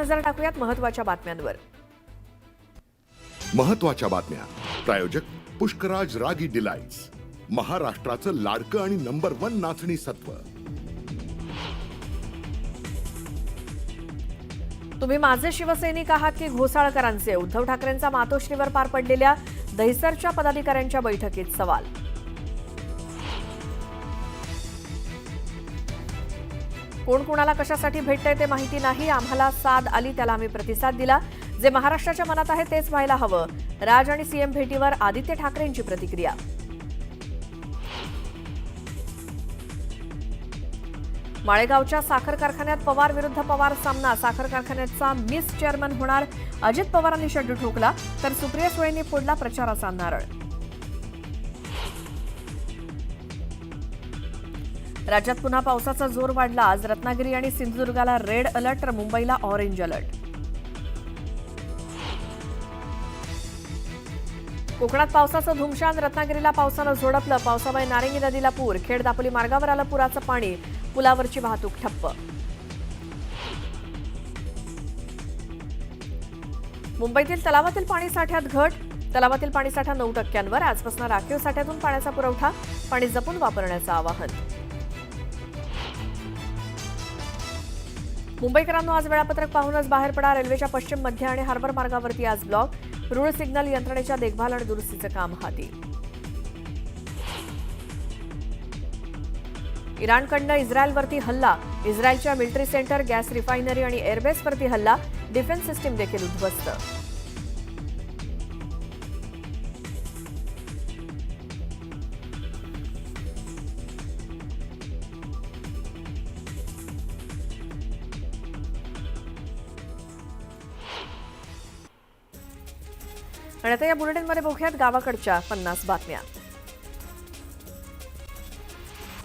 नजर टाकूयात महत्त्वाच्या बातम्यांवर. महत्त्वाच्या बातम्या. प्रायोजक पुष्कराज रागी डिलाइट्स, महाराष्ट्राचं लाडकं आणि नंबर 1 नाचणी सत्व. तुम्ही माझे शिवसैनिक आहात की घोसाळकरांचे? उद्धव ठाकरेंचा मातोश्रीवर पार पडलेल्या दहिसरच्या पदाधिकाऱ्यांच्या बैठकीत सवाल. कोण कोणाला कशासाठी भेटतंय ते माहिती नाही. आम्हाला साथ आली त्याला आम्ही प्रतिसाद दिला. जे महाराष्ट्राच्या मनात आहे तेच व्हायला हवं. राज आणि सीएम भेटीवर आदित्य ठाकरेंची प्रतिक्रिया. माळेगावच्या साखर कारखान्यात पवार विरुद्ध पवार सामना. साखर कारखान्याचा मिस चेअरमन होणार अजित पवारांनी शड्डू ठोकला, तर सुप्रिया सुळेंनी फोडला प्रचाराचा नारळ. राज्यात पुन्हा पावसाचा जोर वाढला. आज रत्नागिरी आणि सिंधुदुर्गाला रेड अलर्ट, तर मुंबईला ऑरेंज अलर्ट. कोकणात पावसाचं धुमशान. रत्नागिरीला पावसानं झोडपलं. पावसामुळे नारंगी नदीला पूर. खेड दापोली मार्गावर आलं पुराचं पाणी. पुलावरची वाहतूक ठप्प. मुंबईतील तलावातील पाणीसाठ्यात घट. तलावातील पाणीसाठा 9%. आजपासून राखीव साठ्यातून पाण्याचा पुरवठा. पाणी जपून वापरण्याचं आवाहन. मुंबईकरांनो, आज वेळापत्रक पाहूनच बाहेर पडा. रेल्वेच्या पश्चिम, मध्य आणि हार्बर मार्गावरती आज ब्लॉक. रूळ सिग्नल यंत्रणेच्या देखभाल आणि दुरुस्तीचं काम हाती. इराणकडनं इस्रायलवरती हल्ला. इस्रायलच्या मिलिटरी सेंटर, गॅस रिफायनरी आणि एअरबेसवरती हल्ला. डिफेन्स सिस्टीम देखील उद्ध्वस्त. आणि आता या बुलेटिनमध्ये बघूयात गावाकडच्या 50 बातम्या.